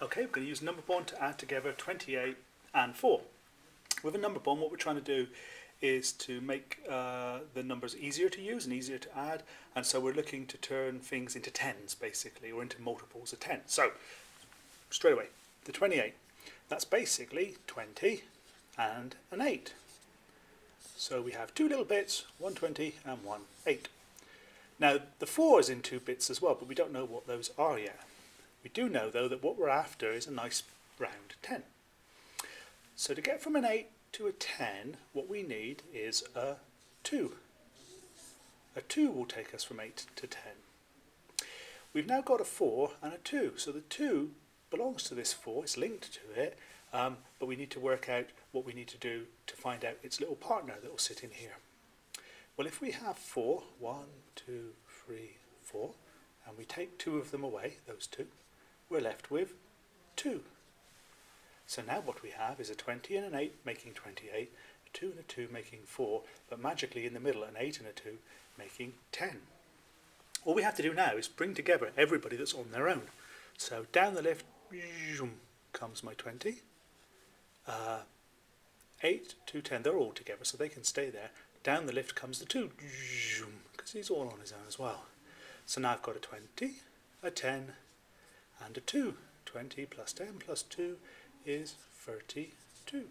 Okay, we're going to use number bond to add together 28 and 4. With a number bond, what we're trying to do is to make the numbers easier to use and easier to add, and so we're looking to turn things into tens basically, or into multiples of 10. So straight away, the 28, that's basically 20 and an 8. So we have two little bits, one 20 and one 8. Now the 4 is in two bits as well, but we don't know what those are yet. We do know though that what we're after is a nice round 10. So to get from an 8 to a 10, what we need is a 2. A 2 will take us from 8 to 10. We've now got a 4 and a 2, so the 2 belongs to this 4, it's linked to it, but we need to work out what we need to do to find out its little partner that will sit in here. Well, if we have 4, 1, 2, 3, 4, and we take 2 of them away, those 2, we're left with 2. So now what we have is a 20 and an 8 making 28, a 2 and a 2 making 4, but magically in the middle an 8 and a 2 making 10. All we have to do now is bring together everybody that's on their own. So down the left comes my 20, 8, 2, 10, they're all together so they can stay there. Down the lift comes the 2, because he's all on his own as well. So now I've got a 20, a 10 and a 2. 20 plus 10 plus 2 is 32.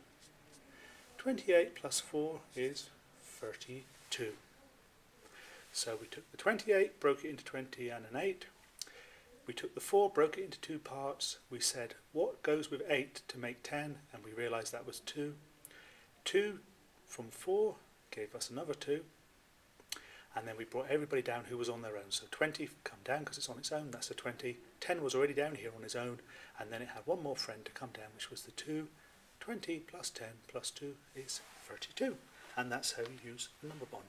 28 plus 4 is 32. So we took the 28, broke it into 20 and an 8. We took the 4, broke it into two parts. We said, what goes with 8 to make 10? And we realised that was 2. 2 from 4 gave us another 2. And then we brought everybody down who was on their own. So 20 come down because it's on its own, that's a 20. 10 was already down here on its own, and then it had one more friend to come down, which was the 2. 20 plus 10 plus 2 is 32. And that's how you use a number bond.